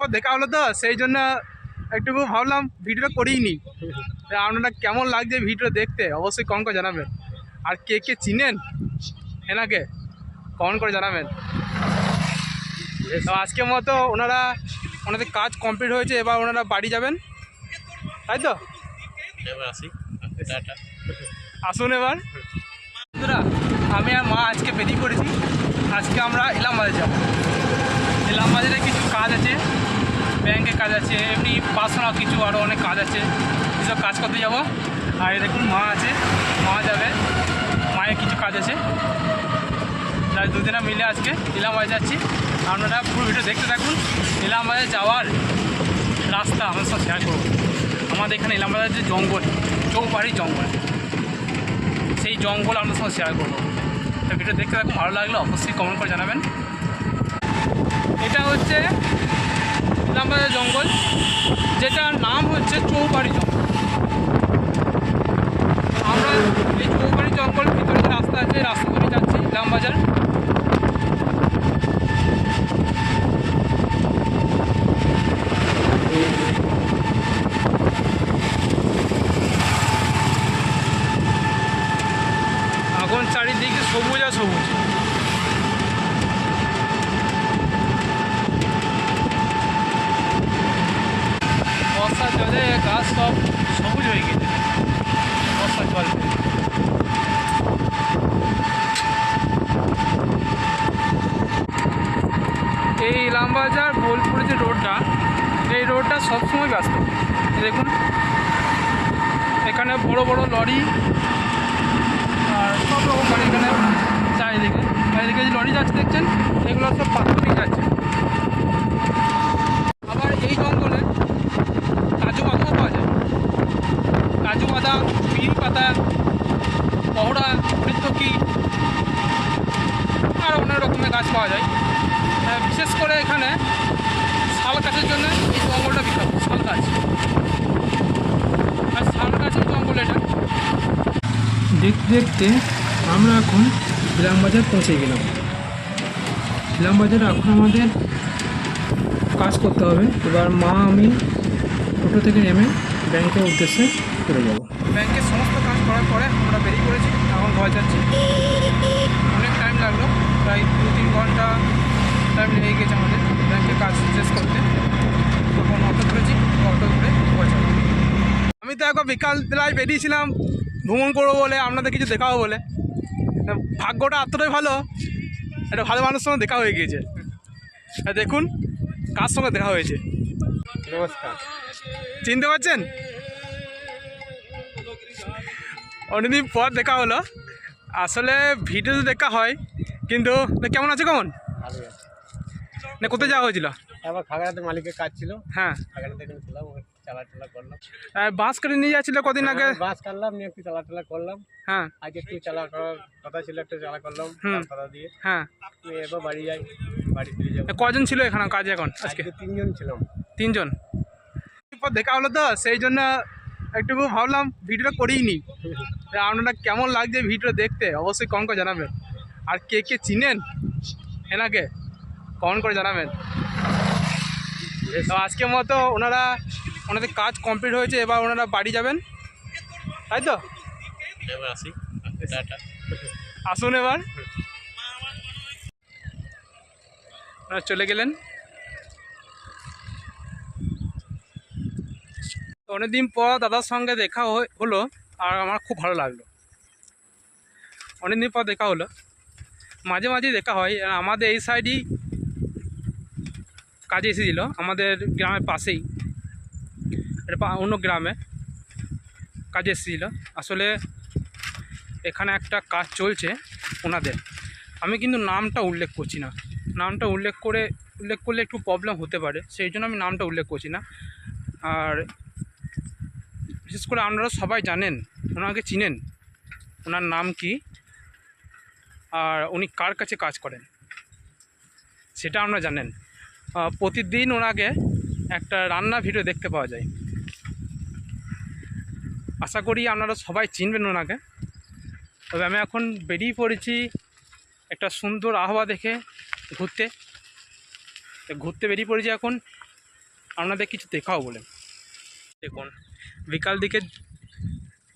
পর দেখা হলো তো সেই জন্য একটুকু ভাবলাম ভিডিওটা করিই নি। আপনারা কেমন লাগছে ভিডিও দেখতে অবশ্যই কমেন্ট করে জানাবেন। আর কে কে চিনেন এনাকে কমেন্ট করে জানাবেন। তো আজকের মতো ওনাদের কাজ কমপ্লিট হয়েছে, এবার ওনারা বাড়ি যাবেন, তাই তো? এবার আসি, আসুন এবার। বন্ধুরা, আমি আর মা আজকে বেরিয়ে পড়েছি। আজকে আমরা ইলামবাজার যাব। ইলামবাজারে কিছু কাজ আছে, ব্যাংকে কাজ আছে, এমনি পার্সোনাল কিছু আরও অনেক কাজ আছে, এসব কাজ করতে যাব। আর দেখুন মা আছে, মা যাবে, মায়ের কিছু কাজ আছে। তাই দুদিনা মিলে আজকে ইলামবাজার যাচ্ছি। আপনারা পুরো ভিডিও দেখতে থাকুন। ইলামবাজার যাওয়ার রাস্তা আমরা সব শেয়ার করব। আমাদের এখানে ইলামবাজার যে জঙ্গল, চৌপাড়ি জঙ্গল, সেই জঙ্গল আমরা সব শেয়ার করবো। তো ভিডিও দেখতে থাকুন, ভালো লাগলে অবশ্যই কমেন্ট করে জানাবেন। এটা হচ্ছে ইলামবাজার জঙ্গল, যেটার নাম হচ্ছে চৌপাড়ি জঙ্গল। আমরা এই চৌপাড়ি জঙ্গল ভিতরে যে রাস্তা আছে, রাস্তা ধরে যাচ্ছি ইলামবাজার। এখন চারিদিকে সবুজ আর সবুজ। বর্ষার জলে গাছ সব সবুজ হয়ে গেছে বর্ষার জল। এই ইলামবাজার বোলপুরে যে রোডটা, এই রোডটা সবসময় ব্যস্ত। দেখুন এখানে বড় বড় লরি আর সব রকম গাড়ি এখানে চারিদিকে চারিদিকে যে লরি যাচ্ছে দেখছেন, এগুলো সব পাথর নিয়ে যাচ্ছে। আবার এই জঙ্গলে কাজু বাদামও পাওয়া যায়। কাজু বাদাম, বিন পাতা, পহড়া, মৃত্যকি আর অনেক রকমের গাছ পাওয়া যায়। বিশেষ করে এখানে শাল গাছের জন্য এই জঙ্গলটা বিখ্যাত। শাল গাছ, আর শাল গাছের জঙ্গল এটা। দেখতে দেখতে আমরা এখন ইলামবাজার পৌঁছে গেলাম। ইলামবাজারে এখন আমাদের কাজ করতে হবে। এবার মা আমি টোটো থেকে নেমে ব্যাংকের উদ্দেশ্যে চলে যাব। ব্যাংকের সমস্ত কাজ করার পরে আমরা বেরিয়ে পড়েছি, এখন ঘর যাচ্ছি। অনেক টাইম লাগলো, প্রায় 2-3 ঘন্টা টাইম লেগে গেছে আমাদের ব্যাংকের কাজ শেষ করতে। তখন অটো ধরেছি, অটো ধরে ঘর যাব। আমি তো একবার বিকাল বেলায় বেরিয়েছিলাম ভ্রমণ করবো বলে, আপনাদের কিছু দেখাবো বলে। ভাগ্যটা এতটাই ভালো, একটা ভালো মানুষের সঙ্গে দেখা হয়ে গিয়েছে। দেখুন কার সঙ্গে দেখা হয়েছে। নমস্কার। চিনতে পারছেন? অনেকদিন পর দেখা হলো। আসলে ভিডিওতে দেখা হয়, কিন্তু কেমন আছে? কেমন না, কোথায় যাওয়া হয়েছিল? আবার খাগড়াতে মালিকের কাজ ছিল। হ্যাঁ, খাগড়াতে এখানে ছিলাম, চালা করলাম। বাস করে নিয়ে যাচ্ছিল কদিন আগে। বাস কাটলাম, নিয়ে একটু চালা করলাম। হ্যাঁ, আজ একটু চালা করার কথা ছিল, একটু চালা করলাম কথা দিয়ে। হ্যাঁ, এবার বাড়ি যাই, বাড়ি ফিরে যাবো। কজন ছিল এখানে কাজে এখন আজকে? 3 জন ছিলাম। 3 জন। পর দেখা হলো তো সেই জন্য একটুকু ভাবলাম ভিডিওটা করিই নি। আপনারা কেমন লাগছে ভিডিও দেখতে অবশ্যই কমেন্ট করে জানাবেন। আর কে কে চিনেন এনাকে কমেন্ট করে জানাবেন। তো আজকের মতো ওনাদের কাজ কমপ্লিট হয়েছে, এবার ওনারা বাড়ি যাবেন, তাই তো? এবার আসি, আসুন এবার। ওনারা চলে গেলেন। অনেকদিন পর দাদার সঙ্গে দেখা হলো, আর আমার খুব ভালো লাগলো। অনেকদিন পর দেখা হলো, মাঝে মাঝে দেখা হয়। আমাদের এই সাইডই কাজে এসেছিলো, আমাদের গ্রামের পাশেই অন্য গ্রামে কাজে এসেছিলো। আসলে এখানে একটা কাজ চলছে ওনাদের, আমি কিন্তু নামটা উল্লেখ করছি না। নামটা উল্লেখ করলে একটু প্রবলেম হতে পারে, সেই জন্য আমি নামটা উল্লেখ করছি না। আর বিশেষ করে আপনারা সবাই জানেন, ওনাকে চিনেন, ওনার নাম কি আর উনি কার কাছে কাজ করেন সেটা আপনারা জানেন। প্রতিদিন ওনাকে একটা রান্না ভিডিও দেখতে পাওয়া যায়। আশা করি আপনারা সবাই চিনবেন ওনাকে। তবে আমি এখন বেরিয়ে পড়েছি একটা সুন্দর আবহাওয়া দেখে ঘুরতে বেরিয়ে পড়েছি এখন আপনাদের কিছু দেখাও বলে। দেখুন বিকাল দিকে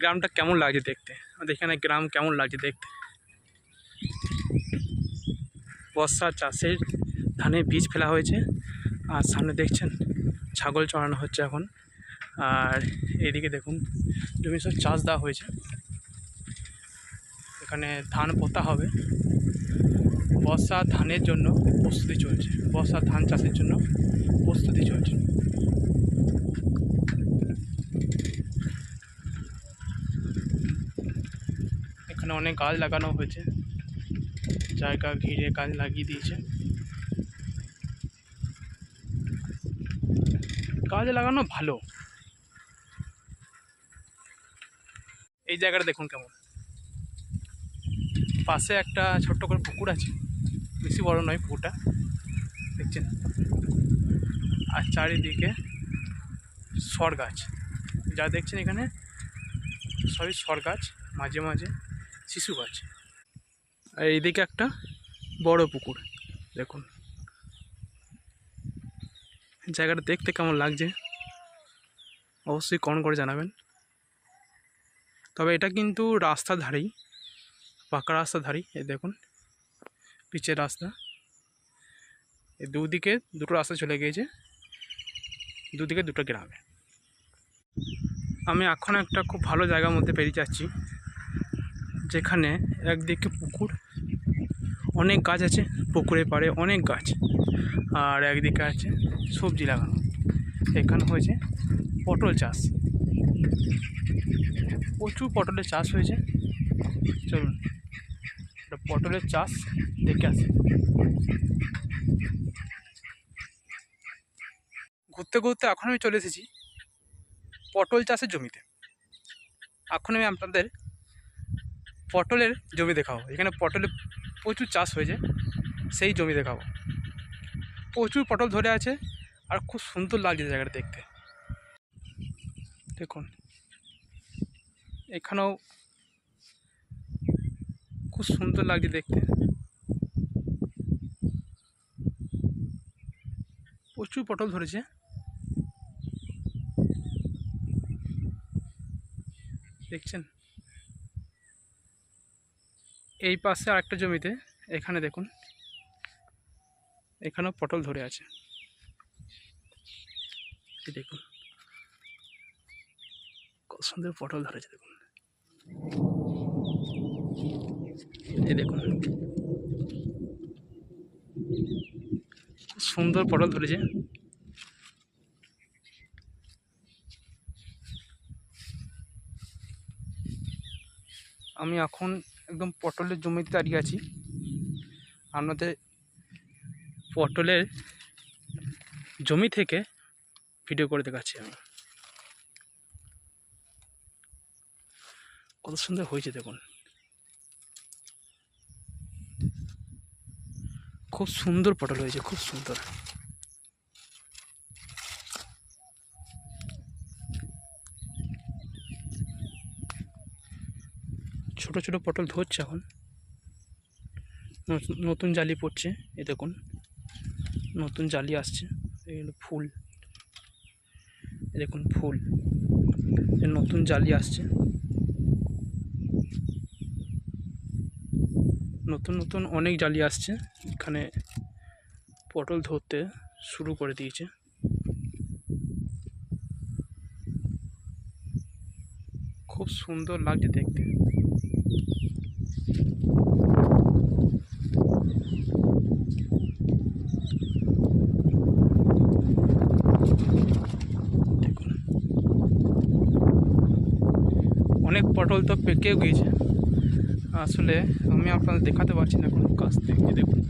গ্রামটা কেমন লাগছে দেখতে, আমাদের এখানে গ্রাম কেমন লাগছে দেখতে। বর্ষা চাষের ধানে বীজ ফেলা হয়েছে, আর সামনে দেখছেন ছাগল চড়ানো হচ্ছে এখন। আর এদিকে দেখুন জমি সব চাষ দেওয়া হয়েছে, এখানে ধান পোতা হবে। বর্ষা ধানের জন্য প্রস্তুতি চলছে, বর্ষা ধান চাষের জন্য প্রস্তুতি চলছে। এখানে অনেক গাছ লাগানো হয়েছে, জায়গা ঘিরে গাছ লাগিয়ে দিয়েছে। গাছ লাগানো ভালো। এই জায়গাটা দেখুন কেমন, পাশে একটা ছোট্ট করে পুকুর আছে, বেশি বড় নয় পুকুরটা, দেখছেন। আর চারিদিকে সর গাছ, যা দেখছেন এখানে সবই সর গাছ, মাঝে মাঝে শিশু গাছ। আর এইদিকে একটা বড় পুকুর দেখুন। জায়গাটা দেখতে কেমন লাগছে অবশ্যই কমেন্ট করে জানাবেন। তবে এটা কিন্তু রাস্তার ধারেই, পাকা রাস্তার ধারেই। এই দেখুন পিচের রাস্তা, এই দুদিকে দুটো রাস্তা চলে গিয়েছে, দুদিকে দুটো গ্রামে। আমি এখন একটা খুব ভালো জায়গার মধ্যে পেরিয়ে যাচ্ছি, যেখানে একদিকে পুকুর, অনেক গাছ আছে, পুকুরের পাড়ে অনেক গাছ, আর একদিকে আছে সবজি লাগানো। এখানে হয়েছে পটল চাষ, প্রচুর পটলের চাষ হয়েছে। চলুন পটলের চাষ দেখে আসি। ঘুরতে ঘুরতে এখন আমি চলে এসেছি পটল চাষের জমিতে। এখন আমি আপনাদের পটলের জমি দেখাবো, এখানে পটলের প্রচুর চাষ হয়েছে, সেই জমি দেখাবো। প্রচুর পটল ধরে আছে, আর খুব সুন্দর লাগছে জায়গাটা দেখতে। দেখুন এখানেও খুব সুন্দর লাগছে দেখতে, প্রচুর পটল ধরেছে। দেখছেন এই পাশে আরেকটা জমিতে, এখানে দেখুন এখানেও পটল ধরে আছে। দেখুন কত সুন্দর পটল ধরেছে, দেখুন এই দেখুন সুন্দর পটল ধরেছে। আমি এখন একদম পটলের জমিতে দাঁড়িয়ে আছি, আপনাদের পটলের জমি থেকে ভিডিও করে দেখাচ্ছি আমি। কত সুন্দর হয়েছে দেখুন, খুব সুন্দর পটল হয়েছে, খুব সুন্দর। ছোট ছোট পটল ধরছে এখন, নতুন জালি পড়ছে। এই দেখুন নতুন জালি আসছে, এগুলো ফুল, দেখুন ফুল, নতুন জালি আসছে, নতুন নতুন অনেক জালি আসছে। এখানে পটল ধরতে শুরু করে দিয়েছে। খুব সুন্দর লাগছে দেখতে। দেখুন অনেক পটল তো পেকেও গিয়েছে, আসলে আমি আপনাদের দেখাতে পারছি না কোনো কাছ থেকে। দেখুন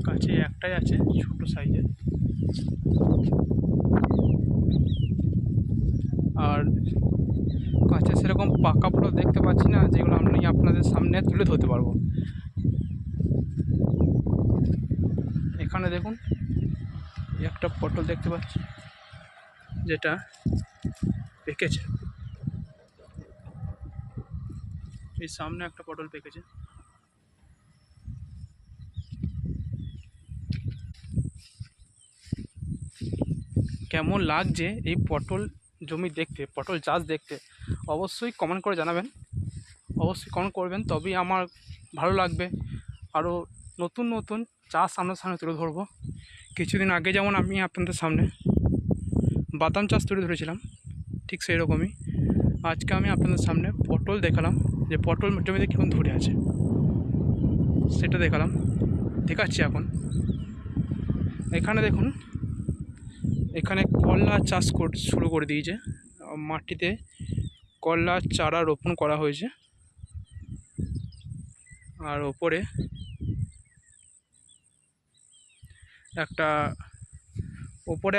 কাছে একটাই আছে ছোট সাইজের, আর কাছে সেরকম পাকা পটল দেখতে পাচ্ছি না, যেগুলো আমি আপনাদের সামনে তুলে ধরতে পারবো। এখানে দেখুন একটা পটল দেখতে পাচ্ছি যেটা পেকেছে, এই সামনে একটা পটল পেকেছে। কেমন লাগছে এই পটল জমি দেখতে, পটল চাষ দেখতে, অবশ্যই কমেন্ট করে জানাবেন। অবশ্যই কমেন্ট করবেন, তবেই আমার ভালো লাগবে। আরও নতুন নতুন চাষ আপনার সামনে তুলে ধরবো। কিছুদিন আগে যেমন আমি আপনাদের সামনে বাদাম চাষ তুলে ধরেছিলাম, ঠিক সেই রকমই আজকে আমি আপনাদের সামনে পটল দেখালাম, যে পটল জমিতে কীরকম ধরে আছে সেটা দেখাচ্ছি। এখন এখানে দেখুন, এখানে করলা চাষ শুরু করে দিয়েছে। মাটিতে করলা চারা রোপণ করা হয়েছে, আর ওপরে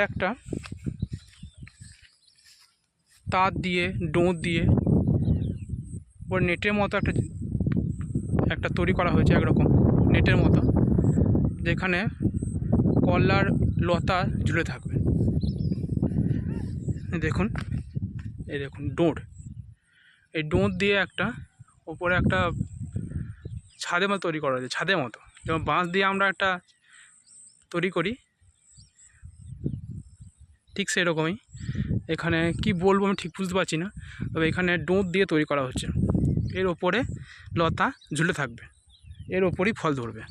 একটা তার দিয়ে ডোঁত দিয়ে ওর নেটের মতো একটা তৈরি করা হয়েছে, একরকম নেটের মতো, যেখানে করলার লতা ঝুলে থাকবে। এই দেখুন ডোঁট, এই ডোঁত দিয়ে ওপরে একটা ছাদের মতো তৈরি করা হয়েছে, ছাদের মতো যেমন বাঁশ দিয়ে আমরা একটা তৈরি করি, ঠিক সেরকমই এখানে কি বলবো আমি ঠিক বুঝতে পারছি না, তবে এখানে ডোঁত দিয়ে তৈরি করা হচ্ছে। এর ওপরে লতা ঝুলে থাকবে, এর ওপরেই ফল ধরবে।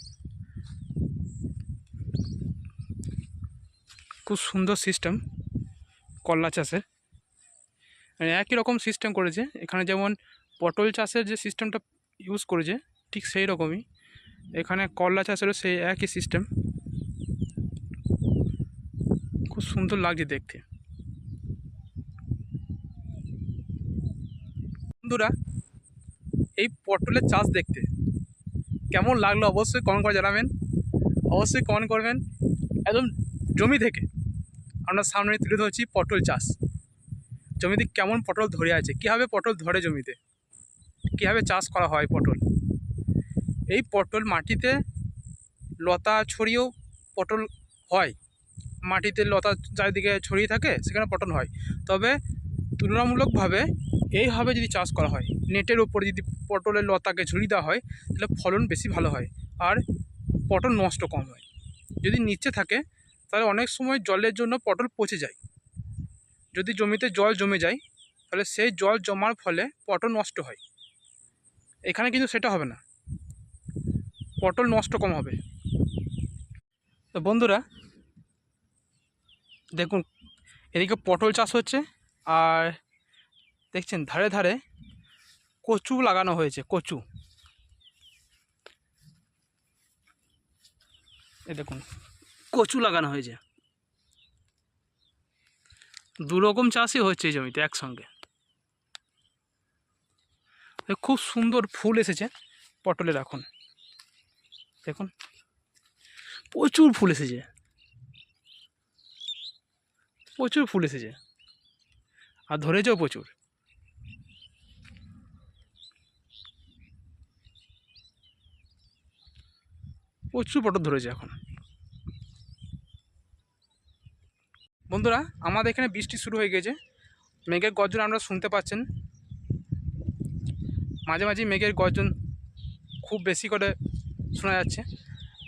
খুব সুন্দর সিস্টেম করলা চাষের, একই রকম সিস্টেম করেছে এখানে, যেমন পটল চাষের যে সিস্টেমটা ইউজ করেছে ঠিক সেই রকমই এখানে করলা চাষেরও সেই একই সিস্টেম। খুব সুন্দর লাগছে দেখতে। বন্ধুরা, এই পটলের চাষ দেখতে কেমন লাগলো অবশ্যই কমেন্ট করে জানাবেন। অবশ্যই কমেন্ট করবেন। একদম জমি থেকে আমরা সামনে তুলে ধরছি পটল চাষ। জমিতে কেমন পটল ধরে আছে, কীভাবে পটল ধরে জমিতে, কীভাবে চাষ করা হয় পটল। এই পটল মাটিতে লতা ছড়িয়েও পটল হয়, মাটিতে লতা চারিদিকে ছড়িয়ে থাকে সেখানে পটল হয়। তবে তুলনামূলকভাবে এইভাবে যদি চাষ করা হয়, নেটের উপরে যদি পটলের লতাকে ঝুলিয়ে দেওয়া হয়, তাহলে ফলন বেশি ভালো হয় আর পটল নষ্ট কম হয়। যদি নিচে থাকে তাহলে অনেক সময় জলের জন্য পটল পচে যায়। যদি জমিতে জল জমে যায় তাহলে সেই জল জমার ফলে পটল নষ্ট হয়। এখানে কিন্তু সেটা হবে না, পটল নষ্ট কম হবে। তো বন্ধুরা দেখুন, এদিকে পটল চাষ হচ্ছে, আর দেখছেন ধারে ধারে কচু লাগানো হয়েছে। দেখুন কচু লাগানো হয়েছে। দুরকম চাষই হচ্ছে এই জমিতে একসঙ্গে। খুব সুন্দর ফুল এসেছে পটলের, এখন দেখুন প্রচুর ফুল এসেছে, আর ধরেছেও প্রচুর। পটল ধরেছে এখন। বন্ধুরা, আমাদের এখানে বৃষ্টি শুরু হয়ে গেছে, মেঘের গর্জন আপনারা শুনতে পাচ্ছেন। মাঝে মাঝে মেঘের গর্জন খুব বেশি করে শোনা যাচ্ছে।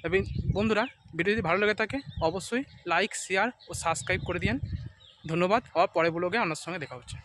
এবং বন্ধুরা, ভিডিও যদি ভালো লেগে থাকে অবশ্যই লাইক, শেয়ার ও সাবস্ক্রাইব করে দিন। ধন্যবাদ। আবার পরে ব্লগে আপনার সঙ্গে দেখা হচ্ছে।